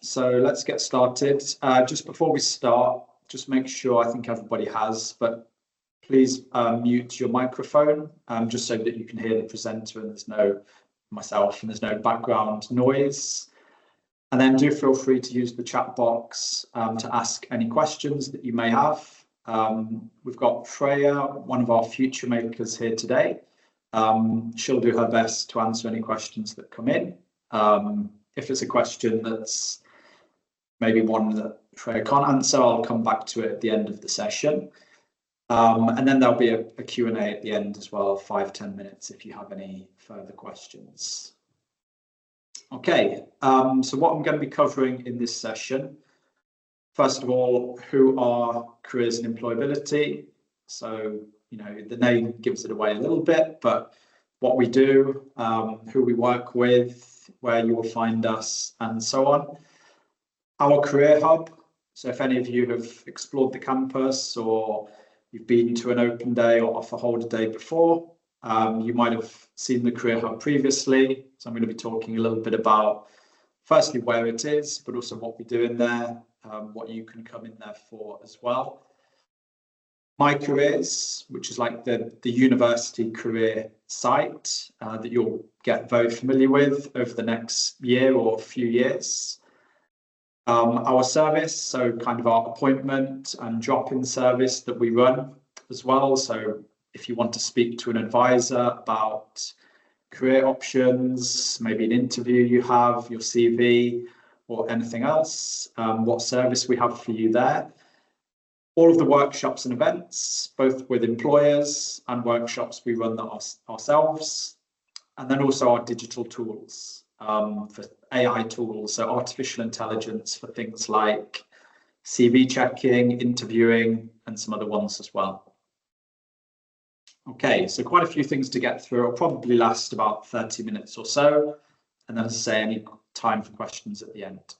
so let's get started. Just before we start, just make sure, I think everybody has, but please mute your microphone, just so that you can hear the presenter and there's no myself and there's no background noise. And then do feel free to use the chat box to ask any questions that you may have. We've got Freya, one of our future makers, here today. She'll do her best to answer any questions that come in. If it's a question that's maybe one that Freya can't answer, I'll come back to it at the end of the session. And then there'll be a Q&A at the end as well, 5-10 minutes if you have any further questions. Okay, so what I'm going to be covering in this session, first of all, who are careers and employability? So, the name gives it away a little bit, but what we do, who we work with, where you will find us, and so on. Our career hub, so if any of you have explored the campus or you've been to an open day or offer holder day before, you might have seen the career hub previously. So I'm going to be talking a little bit about, firstly, where it is, but also what we do in there, what you can come in there for as well. My Careers, which is like the university career site that you'll get very familiar with over the next year or few years. Our service, so kind of our appointment and drop-in service that we run as well. So if you want to speak to an advisor about career options, maybe an interview you have, your CV, or anything else, what service we have for you there. All of the workshops and events, both with employers and workshops, we run that ourselves. And then also our digital tools, for AI tools, so artificial intelligence for things like CV checking, interviewing, and some other ones as well. Okay, so quite a few things to get through. It'll probably last about 30 minutes or so. And then, as I say, any time for questions at the end.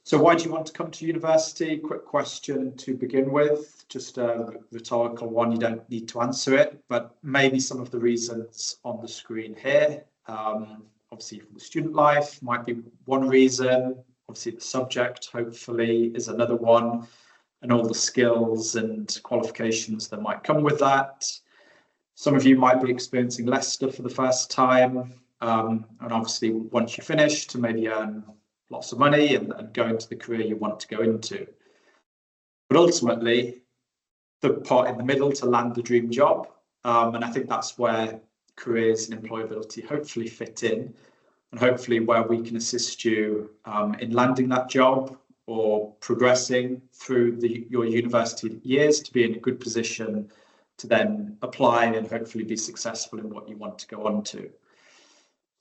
So why do you want to come to university? Quick question to begin with, just a rhetorical one, you don't need to answer it, but maybe some of the reasons on the screen here. Obviously, for the student life might be one reason. Obviously, the subject, hopefully, is another one, and all the skills and qualifications that might come with that. Some of you might be experiencing Leicester for the first time, and obviously, once you finish, to maybe earn lots of money and go into the career you want to go into. But ultimately, the part in the middle to land the dream job, and I think that's where careers and employability hopefully fit in, and hopefully where we can assist you in landing that job or progressing through your university years to be in a good position to then apply and hopefully be successful in what you want to go on to.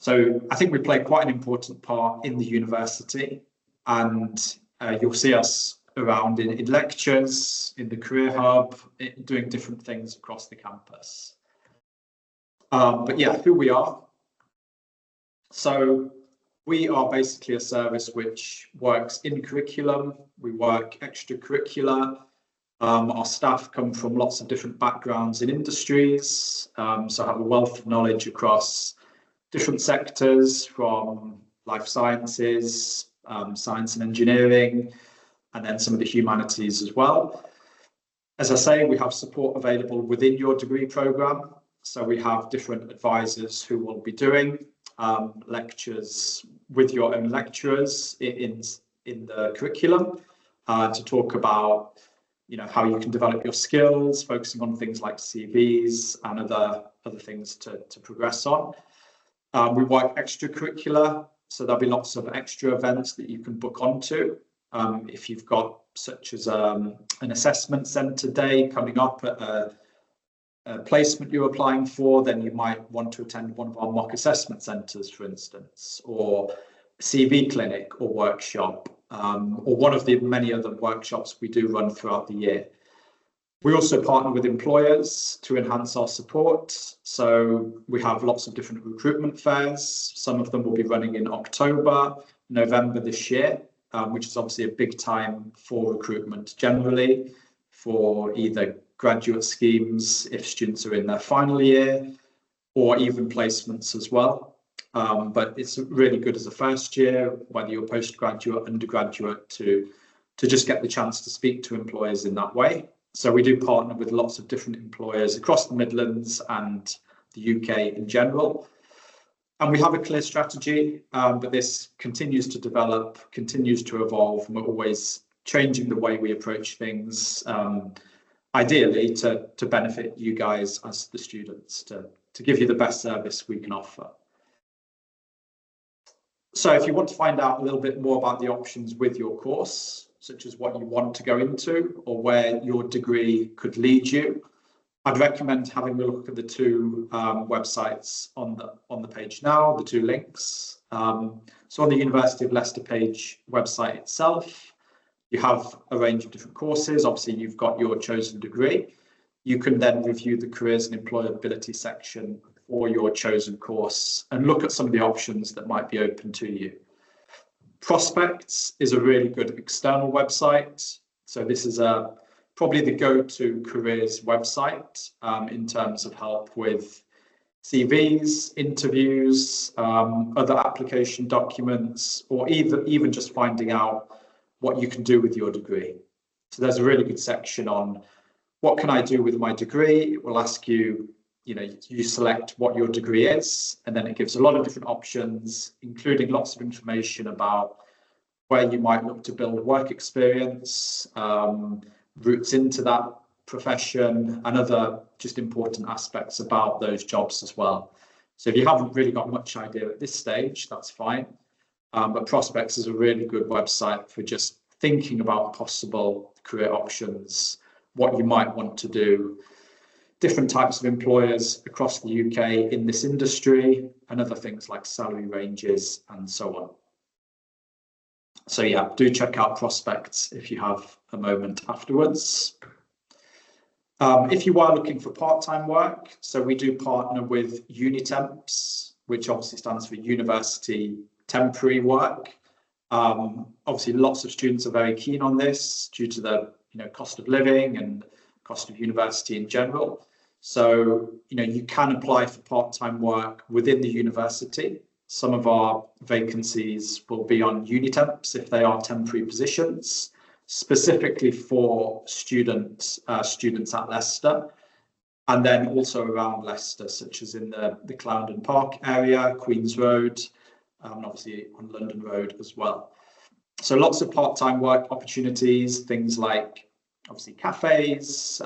So I think we play quite an important part in the university, and you'll see us around in lectures, in the career hub, doing different things across the campus. But yeah, who we are. So we are basically a service which works in curriculum. We work extracurricular. Our staff come from lots of different backgrounds in industries, so have a wealth of knowledge across different sectors, from life sciences, science and engineering, and then some of the humanities as well. As I say, we have support available within your degree programme. So we have different advisors who will be doing lectures with your own lecturers in the curriculum to talk about how you can develop your skills, focusing on things like CVs and other things to progress on. We work extracurricular, so there'll be lots of extra events that you can book onto. If you've got such as an assessment centre day coming up at a placement you're applying for, then you might want to attend one of our mock assessment centres, for instance, or CV clinic or workshop, or one of the many other workshops we do run throughout the year. We also partner with employers to enhance our support. So we have lots of different recruitment fairs. Some of them will be running in October, November this year, which is obviously a big time for recruitment generally, for either graduate schemes if students are in their final year, or even placements as well. But it's really good as a first year, whether you're postgraduate, undergraduate, to just get the chance to speak to employers in that way. So we do partner with lots of different employers across the Midlands and the UK in general. And we have a clear strategy, but this continues to develop, continues to evolve, and we're always changing the way we approach things, ideally to benefit you guys as the students, to give you the best service we can offer. So if you want to find out a little bit more about the options with your course, such as what you want to go into or where your degree could lead you, I'd recommend having a look at the two websites on the page now, the two links. So on the University of Leicester page website itself, you have a range of different courses. Obviously, you've got your chosen degree. You can then review the careers and employability section for your chosen course and look at some of the options that might be open to you. Prospects is a really good external website. So this is probably the go-to careers website in terms of help with CVs, interviews, other application documents, or even just finding out what you can do with your degree. So there's a really good section on what can I do with my degree. It will ask you, you select what your degree is, and then it gives a lot of different options, including lots of information about where you might look to build work experience, routes into that profession, and other just important aspects about those jobs as well. So if you haven't really got much idea at this stage, that's fine. But Prospects is a really good website for just thinking about possible career options, what you might want to do, different types of employers across the UK in this industry, and other things like salary ranges and so on. So yeah, do check out Prospects if you have a moment afterwards. If you are looking for part-time work, so we do partner with Unitemps, which obviously stands for University Temporary Work. Obviously, lots of students are very keen on this due to the cost of living and cost of university in general. So you can apply for part-time work within the university. Some of our vacancies will be on Unitemps if they are temporary positions, specifically for students at Leicester, and then also around Leicester, such as in the Clarendon Park area, Queen's Road, and obviously on London Road as well. So lots of part-time work opportunities, things like obviously cafes,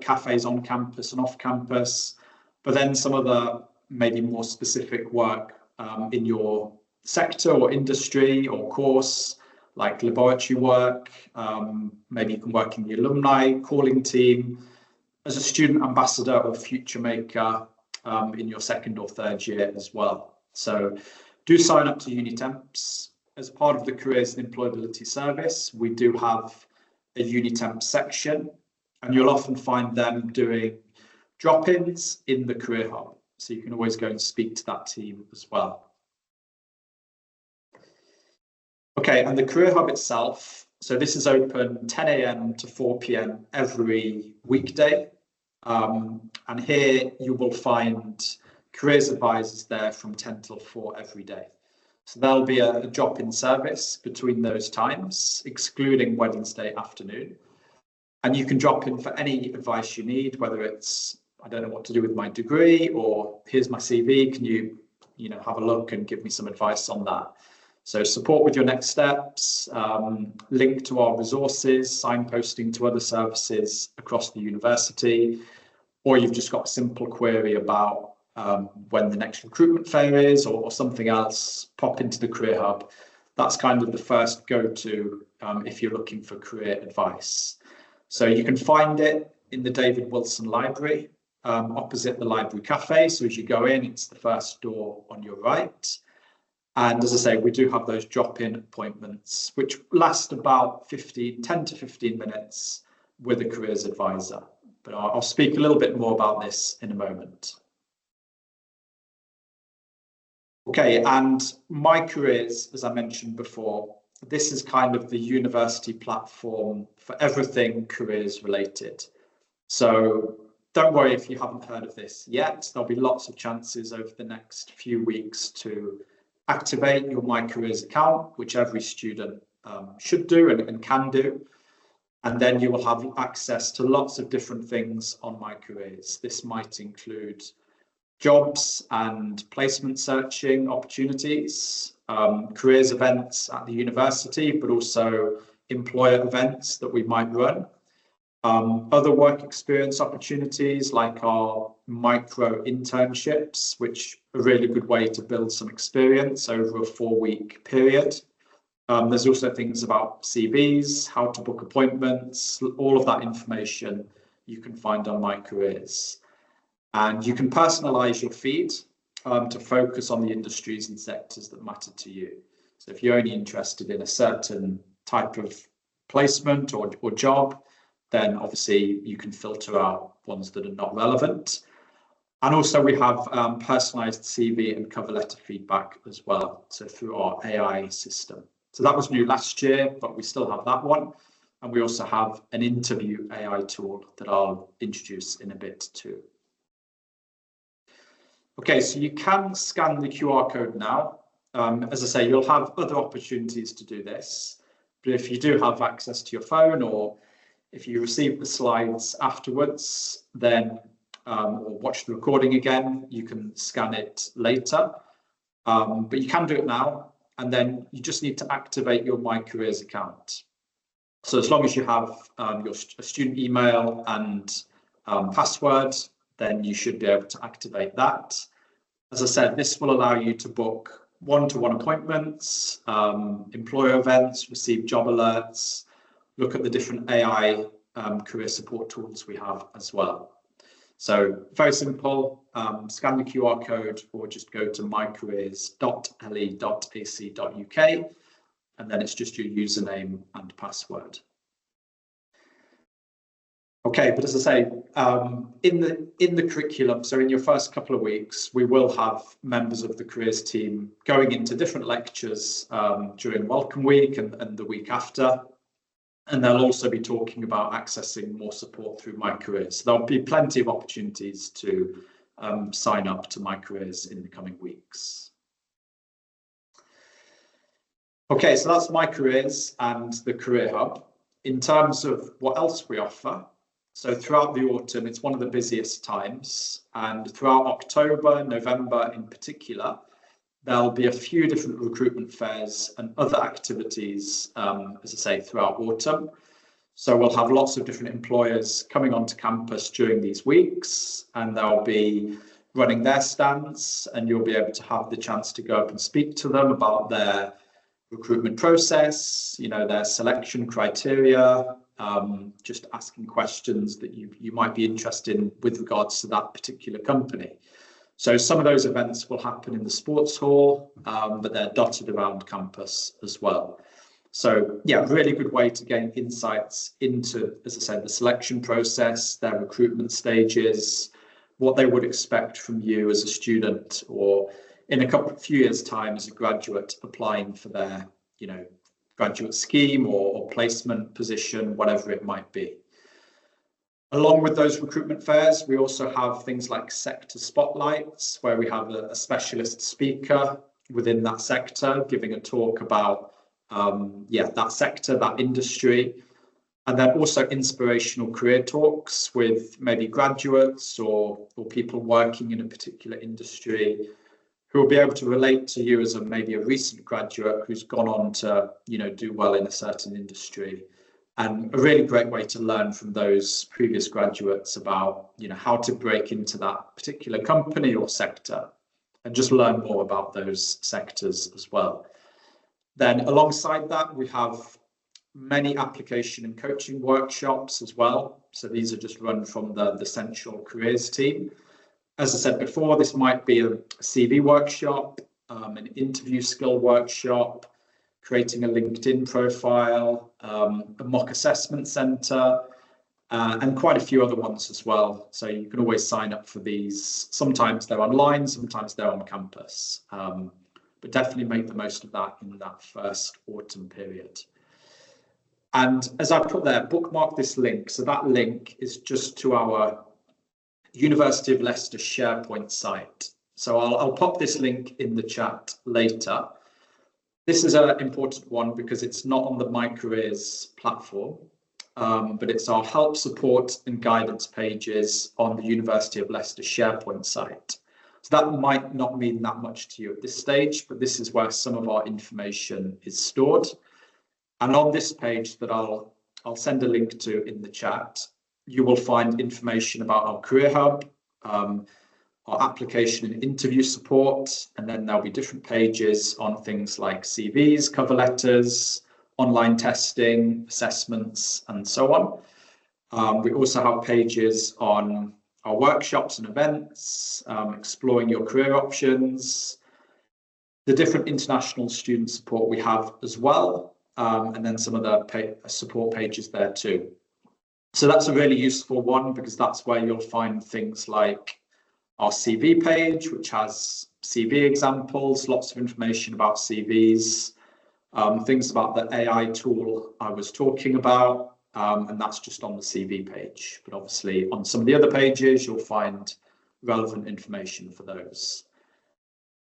cafes on campus and off campus, but then some of the maybe more specific work in your sector or industry or course, like laboratory work. Maybe you can work in the alumni calling team as a student ambassador or future maker in your second or third year as well. So do sign up to Unitemps. As part of the Careers and Employability Service, we do have a Unitemps section, and you'll often find them doing drop-ins in the Career Hub. So you can always go and speak to that team as well. Okay, and the Career Hub itself, so this is open 10 a.m. to 4 p.m. every weekday. And here you will find careers advisors there from 10 till 4 every day. So there'll be a drop-in service between those times, excluding Wednesday afternoon. And you can drop in for any advice you need, whether it's, I don't know what to do with my degree, or here's my CV, can you have a look and give me some advice on that? So support with your next steps, link to our resources, signposting to other services across the university, or you've just got a simple query about when the next recruitment fair is or something else, pop into the Career Hub. That's kind of the first go-to if you're looking for career advice. So you can find it in the David Wilson Library, opposite the Library Cafe. So as you go in, it's the first door on your right. And as I say, we do have those drop-in appointments, which last about 10 to 15 minutes with a careers advisor. But I'll speak a little bit more about this in a moment. Okay, and My Careers, as I mentioned before, this is kind of the university platform for everything careers related. So don't worry if you haven't heard of this yet. There'll be lots of chances over the next few weeks to activate your My Careers account, which every student should do and can do. And then you will have access to lots of different things on My Careers. This might include jobs and placement searching opportunities, careers events at the university, but also employer events that we might run. Other work experience opportunities like our micro internships, which are a really good way to build some experience over a 4-week period. There's also things about CVs, how to book appointments, all of that information you can find on My Careers. And you can personalize your feed to focus on the industries and sectors that matter to you. So if you're only interested in a certain type of placement or job, then obviously you can filter out ones that are not relevant. And also we have personalized CV and cover letter feedback as well, so through our AI system. So that was new last year, but we still have that one. And we also have an interview AI tool that I'll introduce in a bit too. Okay, so you can scan the QR code now. As I say, you'll have other opportunities to do this, but if you do have access to your phone, or if you receive the slides afterwards, then or watch the recording again, you can scan it later. But you can do it now, and then you just need to activate your My Careers account. So as long as you have your student email and password, then you should be able to activate that. As I said, this will allow you to book one-to-one appointments, employer events, receive job alerts, look at the different AI career support tools we have as well. So very simple, scan the QR code or just go to mycareers.le.ac.uk, and then it's just your username and password. Okay, but as I say, in the curriculum, so in your first couple of weeks, we will have members of the careers team going into different lectures during Welcome Week and the week after. And they'll also be talking about accessing more support through My Careers. So there'll be plenty of opportunities to sign up to My Careers in the coming weeks. Okay, so that's My Careers and the Career Hub. In terms of what else we offer, so throughout the autumn, it's one of the busiest times, and throughout October, November in particular, there'll be a few different recruitment fairs and other activities, as I say, throughout autumn. So we'll have lots of different employers coming onto campus during these weeks, and they'll be running their stands, and you'll be able to have the chance to go up and speak to them about their recruitment process, you know, their selection criteria, just asking questions that you might be interested in with regards to that particular company. So some of those events will happen in the sports hall, but they're dotted around campus as well. So yeah, really good way to gain insights into, as I said, the selection process, their recruitment stages, what they would expect from you as a student, or in a few years' time as a graduate applying for their, you know, graduate scheme or placement position, whatever it might be. Along with those recruitment fairs, we also have things like sector spotlights, where we have a specialist speaker within that sector giving a talk about that sector, that industry. And then also inspirational career talks with maybe graduates or people working in a particular industry who will be able to relate to you as maybe a recent graduate who's gone on to, you know, do well in a certain industry. And a really great way to learn from those previous graduates about, you know, how to break into that particular company or sector, and just learn more about those sectors as well. Then alongside that, we have many application and coaching workshops as well. So these are just run from the Central Careers team. As I said before, this might be a CV workshop, an interview skill workshop, creating a LinkedIn profile, a mock assessment center, and quite a few other ones as well. So you can always sign up for these. Sometimes they're online, sometimes they're on campus, but definitely make the most of that in that first autumn period. And as I put there, bookmark this link. So that link is just to our University of Leicester SharePoint site. So I'll pop this link in the chat later. This is an important one because it's not on the My Careers platform, but it's our help, support and guidance pages on the University of Leicester SharePoint site. So that might not mean that much to you at this stage, but this is where some of our information is stored. And on this page that I'll send a link to in the chat, you will find information about our Career Hub, our application and interview support, and then there'll be different pages on things like CVs, cover letters, online testing, assessments, and so on. We also have pages on our workshops and events, exploring your career options, the different international student support we have as well, and then some of the support pages there too. So that's a really useful one because that's where you'll find things like our CV page, which has CV examples, lots of information about CVs, things about the AI tool I was talking about, and that's just on the CV page. But obviously on some of the other pages, you'll find relevant information for those.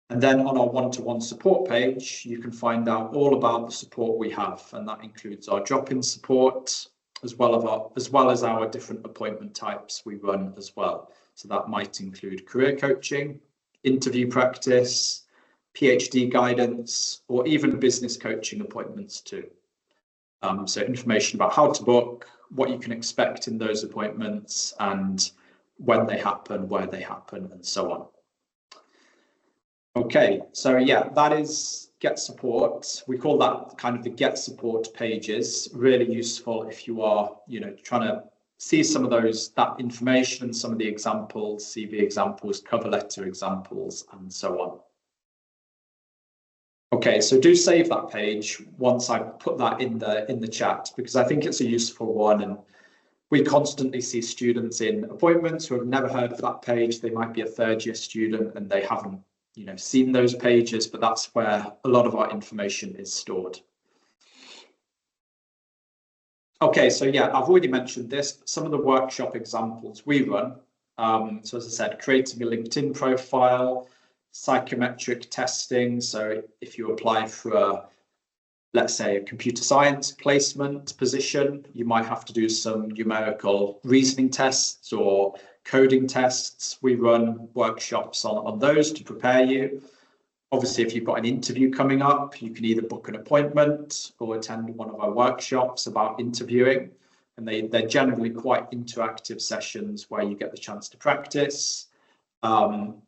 And then on our one-to-one support page, you can find out all about the support we have, and that includes our drop-in support, as well as our different appointment types we run as well. So that might include career coaching, interview practice, PhD guidance, or even business coaching appointments too. So information about how to book, what you can expect in those appointments, and when they happen, where they happen, and so on. Okay, so yeah, that is Get Support. We call that kind of the Get Support pages. Really useful if you are, trying to see some of that information, some of the examples, CV examples, cover letter examples, and so on. Okay, so do save that page once I put that in the chat, because I think it's a useful one, and we constantly see students in appointments who have never heard of that page. They might be a third-year student and they haven't seen those pages, but that's where a lot of our information is stored. Okay, so yeah, I've already mentioned this, some of the workshop examples we run. So as I said, creating a LinkedIn profile, psychometric testing. So if you apply for let's say a computer science placement position, you might have to do some numerical reasoning tests or coding tests. We run workshops on those to prepare you. Obviously, if you've got an interview coming up, you can either book an appointment or attend one of our workshops about interviewing. And they're generally quite interactive sessions where you get the chance to practice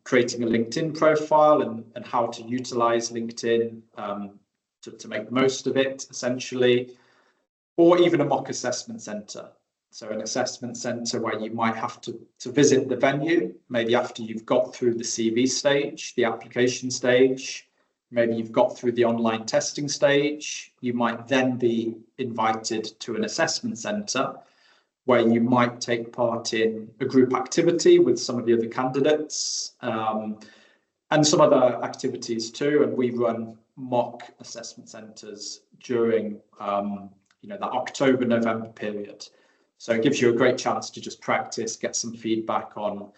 creating a LinkedIn profile and how to utilize LinkedIn to make the most of it, essentially, or even a mock assessment center. So an assessment center where you might have to visit the venue, maybe after you've got through the CV stage, the application stage, maybe you've got through the online testing stage. You might then be invited to an assessment center where you might take part in a group activity with some of the other candidates and some other activities too. And we run mock assessment centers during that October-November period. So it gives you a great chance to just practice, get some feedback on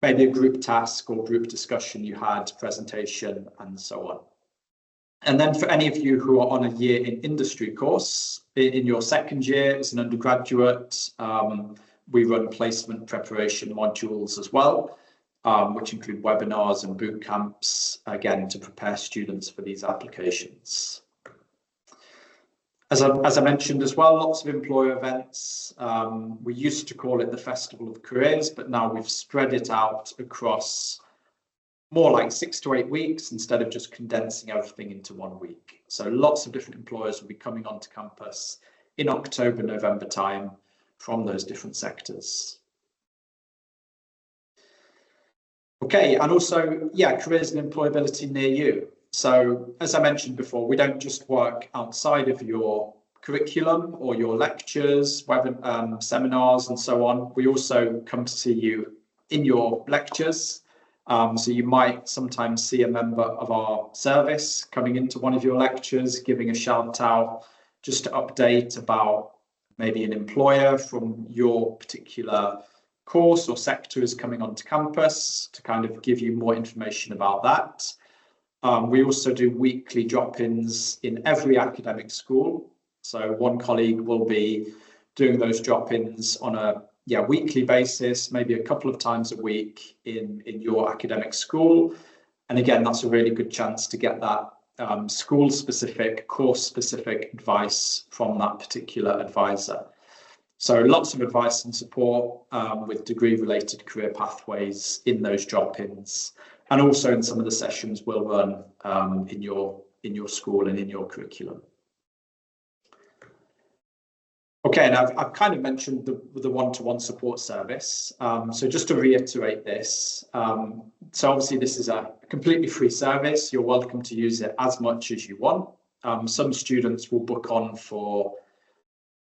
maybe a group task or group discussion you had, presentation, and so on. And then for any of you who are on a year in industry course, in your second year as an undergraduate, we run placement preparation modules as well, which include webinars and boot camps, again, to prepare students for these applications. As I mentioned as well, lots of employer events. We used to call it the Festival of Careers, but now we've spread it out across more like 6 to 8 weeks instead of just condensing everything into 1 week. So lots of different employers will be coming onto campus in October, November time from those different sectors. Okay, and also, yeah, careers and employability near you. So as I mentioned before, we don't just work outside of your curriculum or your lectures, seminars and so on. We also come to see you in your lectures. So you might sometimes see a member of our service coming into one of your lectures, giving a shout out, just to update about maybe an employer from your particular course or sector is coming onto campus to kind of give you more information about that. We also do weekly drop-ins in every academic school. So one colleague will be doing those drop-ins on a weekly basis, maybe a couple of times a week in your academic school. And again, that's a really good chance to get that school-specific, course-specific advice from that particular advisor. So lots of advice and support with degree-related career pathways in those drop-ins, and also in some of the sessions we'll run in your school and in your curriculum. Okay, and I've kind of mentioned the one-to-one support service. So just to reiterate this, so obviously this is a completely free service. You're welcome to use it as much as you want. Some students will book on for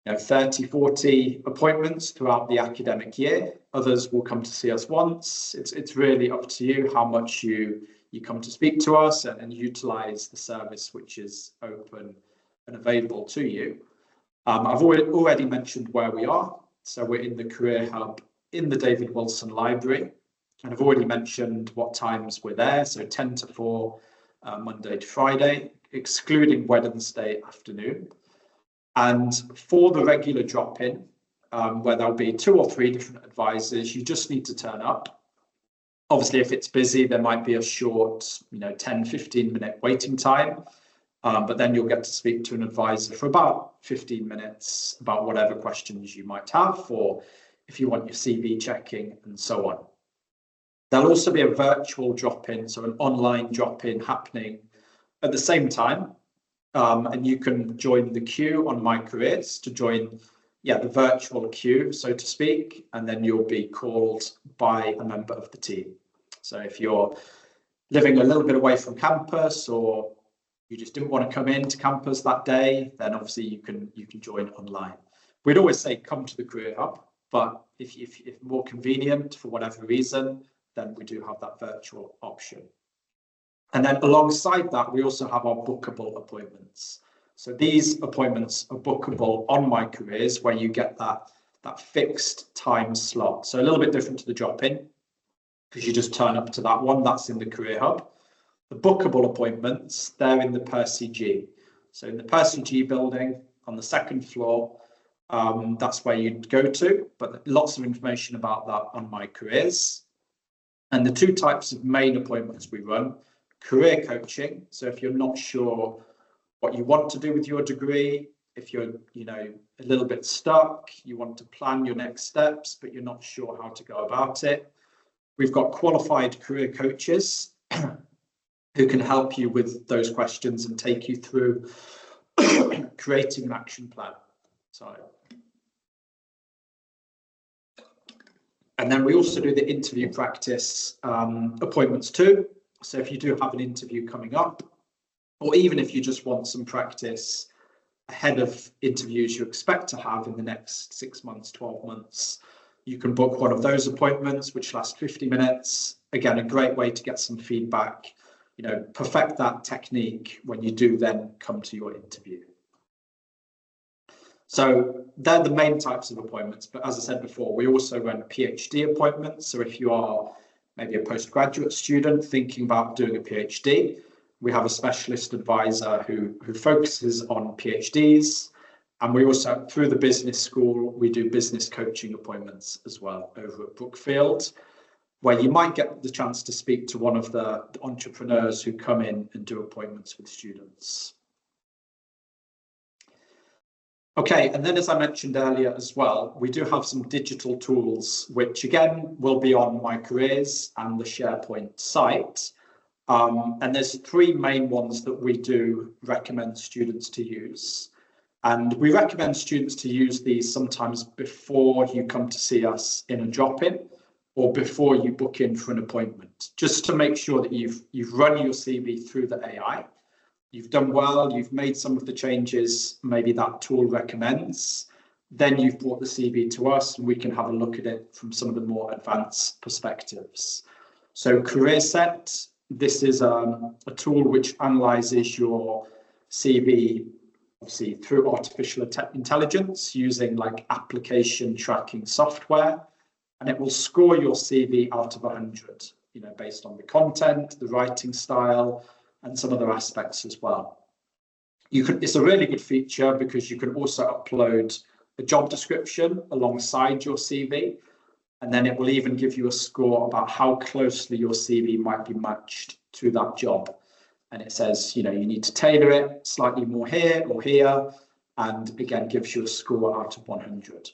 30, 40 appointments throughout the academic year. Others will come to see us once. It's really up to you how much you come to speak to us and utilize the service which is open and available to you. I've already mentioned where we are. So we're in the Career Hub in the David Wilson Library. And I've already mentioned what times we're there. So 10 to 4, Monday to Friday, excluding Wednesday afternoon. And for the regular drop-in, where there'll be 2 or 3 different advisors, you just need to turn up. Obviously, if it's busy, there might be a short, 10, 15-minute waiting time. But then you'll get to speak to an advisor for about 15 minutes about whatever questions you might have, or if you want your CV checking and so on. There'll also be a virtual drop-in, so an online drop-in happening at the same time. And you can join the queue on My Careers to join the virtual queue, so to speak, and then you'll be called by a member of the team. So if you're living a little bit away from campus, or you just didn't want to come into campus that day, then obviously you can join online. We'd always say come to the Career Hub, but if more convenient for whatever reason, then we do have that virtual option. And then alongside that, we also have our bookable appointments. So these appointments are bookable on My Careers, where you get that fixed time slot. So a little bit different to the drop-in, because you just turn up to that one. That's in the Career Hub. The bookable appointments, they're in the Percy G. So in the Percy G building on the 2nd floor, that's where you'd go to, but lots of information about that on My Careers. And the 2 types of main appointments we run: career coaching. So if you're not sure what you want to do with your degree, if you're a little bit stuck, you want to plan your next steps, but you're not sure how to go about it, we've got qualified career coaches who can help you with those questions and take you through creating an action plan. Sorry. And then we also do the interview practice appointments too. So if you do have an interview coming up, or even if you just want some practice ahead of interviews you expect to have in the next 6 months, 12 months, you can book one of those appointments, which last 50 minutes. Again, a great way to get some feedback, perfect that technique when you do then come to your interview. So they're the main types of appointments. But as I said before, we also run PhD appointments. So if you are maybe a postgraduate student thinking about doing a PhD, we have a specialist advisor who focuses on PhDs. And we also, through the business school, we do business coaching appointments as well over at Brookfield, where you might get the chance to speak to one of the entrepreneurs who come in and do appointments with students. Okay, and then as I mentioned earlier as well, we do have some digital tools, which again will be on My Careers and the SharePoint site. And there's 3 main ones that we do recommend students to use. And we recommend students to use these sometimes before you come to see us in a drop-in, or before you book in for an appointment, just to make sure that you've run your CV through the AI. You've done well, you've made some of the changes maybe that tool recommends, then you've brought the CV to us and we can have a look at it from some of the more advanced perspectives. So CareerSet, this is a tool which analyzes your CV, obviously through artificial intelligence using like application tracking software. and it will score your CV out of 100, based on the content, the writing style, and some other aspects as well. It's a really good feature because you can also upload a job description alongside your CV, and then it will even give you a score about how closely your CV might be matched to that job. And it says, you need to tailor it slightly more here or here, and again, gives you a score out of 100.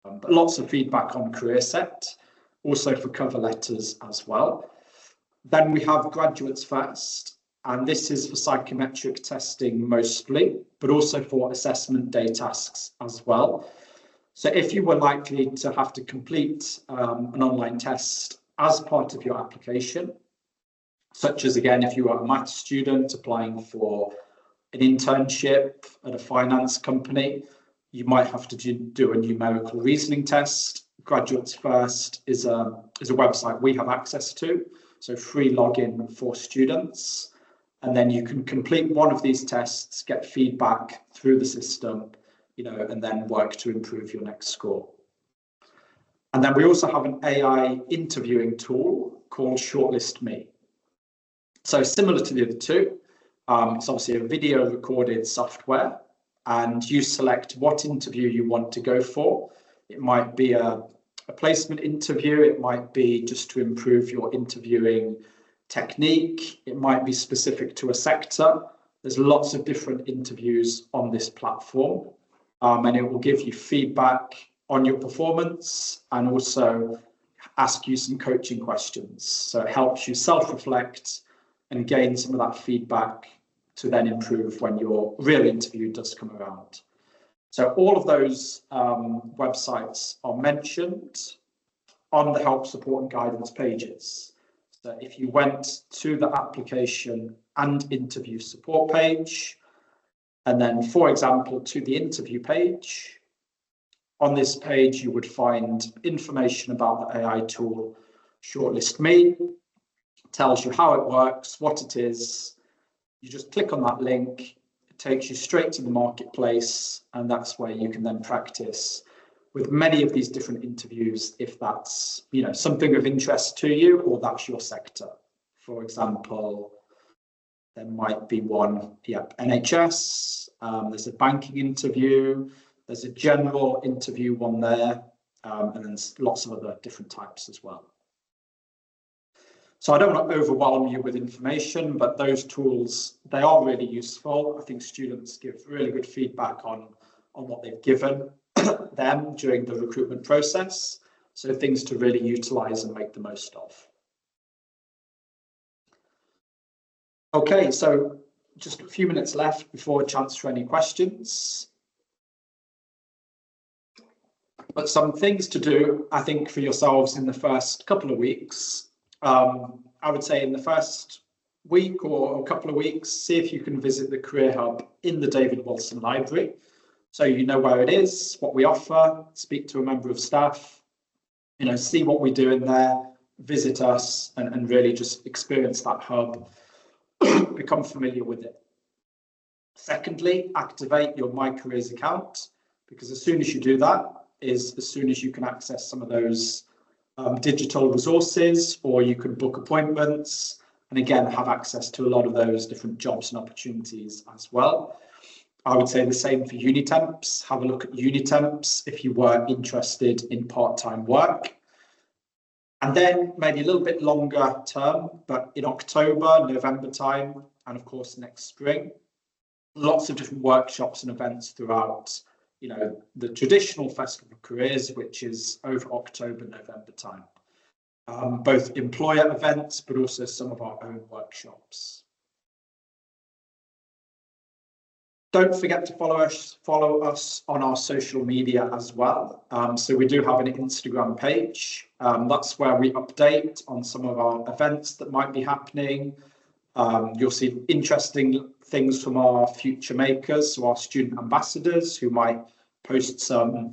But lots of feedback on CareerSet, also for cover letters as well. Then we have Graduates First, and this is for psychometric testing mostly, but also for assessment day tasks as well. So if you were likely to have to complete an online test as part of your application, such as, again, if you are a maths student applying for an internship at a finance company, you might have to do a numerical reasoning test. Graduates First is a website we have access to, so free login for students. And then you can complete one of these tests, get feedback through the system, and then work to improve your next score. And then we also have an AI interviewing tool called Shortlist Me. So similar to the other two, it's obviously a video recorded software, and you select what interview you want to go for. It might be a placement interview, it might be just to improve your interviewing technique, it might be specific to a sector. There's lots of different interviews on this platform, and it will give you feedback on your performance and also ask you some coaching questions. So it helps you self-reflect and gain some of that feedback to then improve when your real interview does come around. So all of those websites are mentioned on the help, support and guidance pages. So if you went to the application and interview support page, and then, for example, to the interview page, on this page you would find information about the AI tool Shortlist Me. It tells you how it works, what it is. You just click on that link, it takes you straight to the marketplace, and that's where you can then practice with many of these different interviews if that's something of interest to you or that's your sector. For example, there might be one, NHS, there's a banking interview, there's a general interview one there, and then there's lots of other different types as well. So I don't want to overwhelm you with information, but those tools, they are really useful. I think students give really good feedback on what they've given them during the recruitment process. So things to really utilize and make the most of. Okay, so just a few minutes left before a chance for any questions. But some things to do, I think, for yourselves in the first couple of weeks. I would say in the first week or a couple of weeks, see if you can visit the Career Hub in the David Wilson Library. So you know where it is, what we offer, speak to a member of staff, see what we do in there, visit us and really just experience that hub, become familiar with it. Secondly, activate your My Careers account, because as soon as you do that is as soon as you can access some of those digital resources, or you can book appointments and again have access to a lot of those different jobs and opportunities as well. I would say the same for Unitemps. Have a look at Unitemps if you were interested in part-time work. And then maybe a little bit longer term, but in October, November time, and of course next spring, lots of different workshops and events throughout the traditional Festival of Careers, which is over October, November time. Both employer events, but also some of our own workshops. Don't forget to follow us on our social media as well. So we do have an Instagram page. That's where we update on some of our events that might be happening. You'll see interesting things from our future makers, so our student ambassadors who might post some,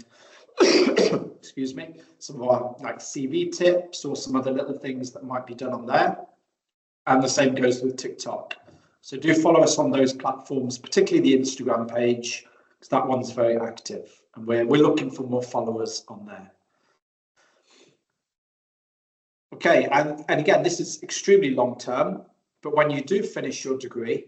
excuse me, some of our CV tips or some other little things that might be done on there. And the same goes with TikTok. So do follow us on those platforms, particularly the Instagram page, because that one's very active and we're looking for more followers on there. Okay, and again, this is extremely long term, but when you do finish your degree,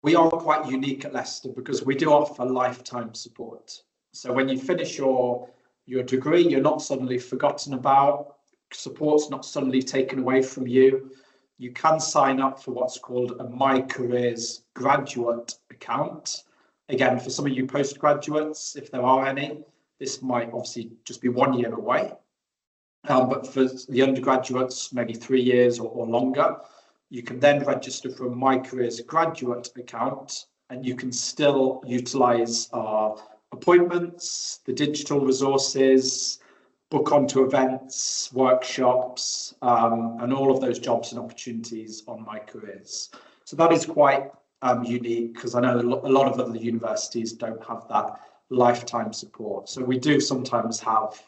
we are quite unique at Leicester because we do offer lifetime support. So when you finish your degree, you're not suddenly forgotten about, support's not suddenly taken away from you. You can sign up for what's called a My Careers graduate account. Again, for some of you postgraduates, if there are any, this might obviously just be 1 year away. But for the undergraduates, maybe 3 years or longer, you can then register for a My Careers graduate account, and you can still utilize our appointments, the digital resources, book onto events, workshops, and all of those jobs and opportunities on My Careers. So that is quite unique, because I know a lot of other universities don't have that lifetime support. So we do sometimes have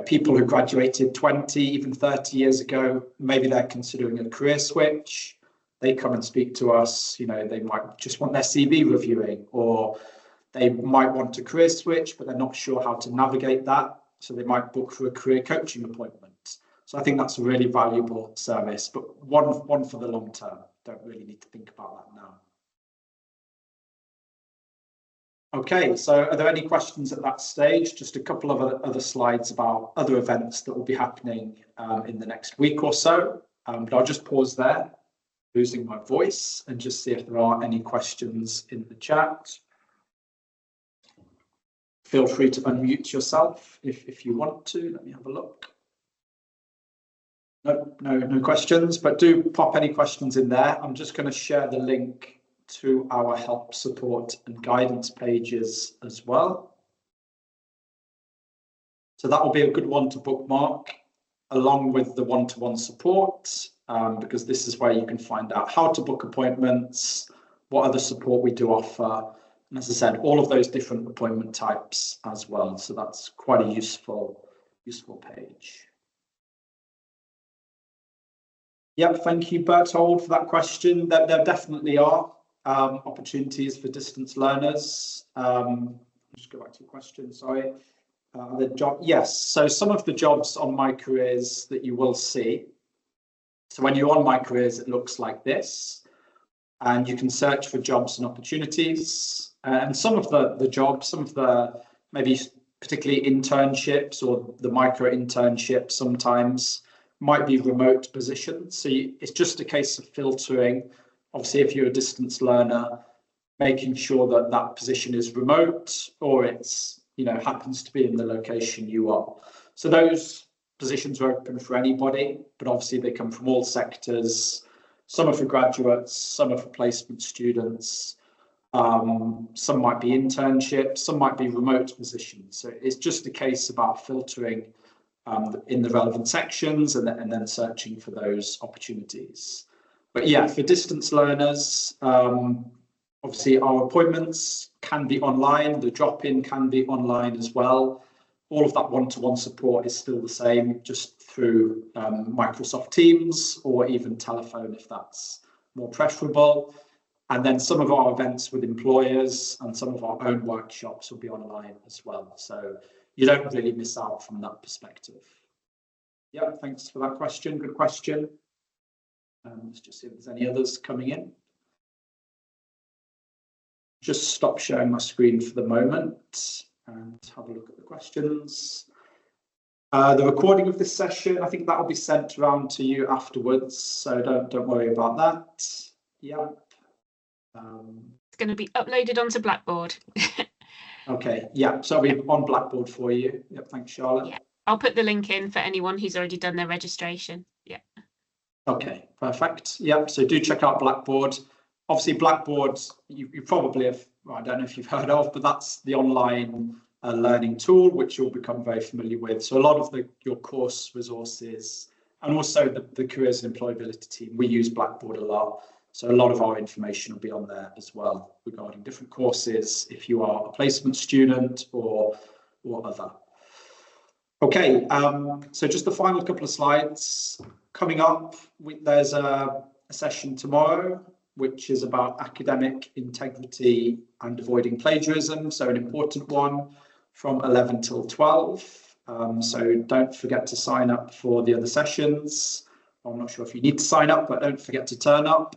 people who graduated 20, even 30 years ago, maybe they're considering a career switch. They come and speak to us, they might just want their CV reviewing, or they might want a career switch, but they're not sure how to navigate that. So they might book for a career coaching appointment. So I think that's a really valuable service, but one for the long term. Don't really need to think about that now. Okay, so are there any questions at that stage? Just a couple of other slides about other events that will be happening in the next week or so. But I'll just pause there, losing my voice, and just see if there are any questions in the chat. Feel free to unmute yourself if you want to. Let me have a look. No questions, but do pop any questions in there. I'm just going to share the link to our help, support and guidance pages as well. So that will be a good one to bookmark along with the one-to-one support, because this is where you can find out how to book appointments, what other support we do offer, and as I said, all of those different appointment types as well. So that's quite a useful page. Yep, thank you, Berthold, for that question. There definitely are opportunities for distance learners. Just go back to your question, sorry. The job, yes, so some of the jobs on My Careers that you will see. So when you're on My Careers, it looks like this, and you can search for jobs and opportunities. And some of the jobs, some of the maybe particularly internships or the micro internships sometimes might be remote positions. So it's just a case of filtering. Obviously, if you're a distance learner, making sure that that position is remote, or it's, happens to be in the location you are. So those positions are open for anybody, but obviously they come from all sectors. Some are for graduates, some are for placement students. Some might be internships, some might be remote positions. So it's just a case about filtering in the relevant sections and then searching for those opportunities. But yeah, for distance learners, obviously our appointments can be online, the drop-in can be online as well. All of that one-to-one support is still the same, just through Microsoft Teams or even telephone if that's more preferable. And then some of our events with employers and some of our own workshops will be online as well. So you don't really miss out from that perspective. Yeah, thanks for that question. Good question. Let's just see if there's any others coming in. Just stop sharing my screen for the moment and have a look at the questions. The recording of this session, I think that will be sent around to you afterwards, so don't worry about that. Yeah. It's going to be uploaded onto Blackboard. Okay, yeah, so it'll be on Blackboard for you. Yep, thanks, Charlotte. Yeah, I'll put the link in for anyone who's already done their registration. Yeah. Okay, perfect. Yep, so do check out Blackboard. Obviously, Blackboard, you probably have, well, I don't know if you've heard of, but that's the online learning tool, which you'll become very familiar with. So a lot of your course resources, and also the careers and employability team, we use Blackboard a lot. So a lot of our information will be on there as well regarding different courses, if you are a placement student or other. Okay, so just the final couple of slides. Coming up, there's a session tomorrow, which is about academic integrity and avoiding plagiarism. So an important one from 11 till 12. So don't forget to sign up for the other sessions. I'm not sure if you need to sign up, but don't forget to turn up.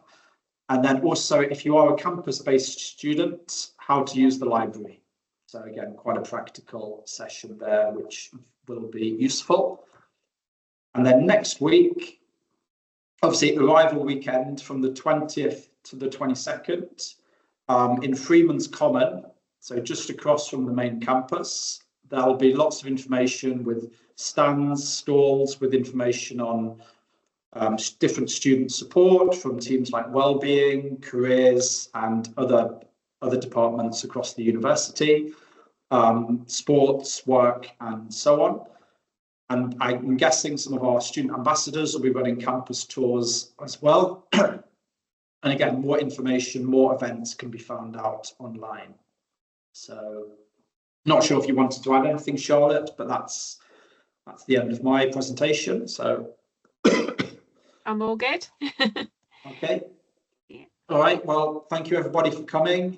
And then also, if you are a campus-based student, how to use the library. So again, quite a practical session there, which will be useful. And then next week, obviously arrival weekend from the 20th to the 22nd in Freeman's Common, so just across from the main campus. There'll be lots of information with stands, stalls with information on different student support from teams like wellbeing, careers, and other departments across the university, sports, work, and so on. And I'm guessing some of our student ambassadors will be running campus tours as well. And again, more information, more events can be found out online. So not sure if you wanted to add anything, Charlotte, but that's the end of my presentation. So I'm all good. Okay. Yeah. All right. Well, thank you everybody for coming.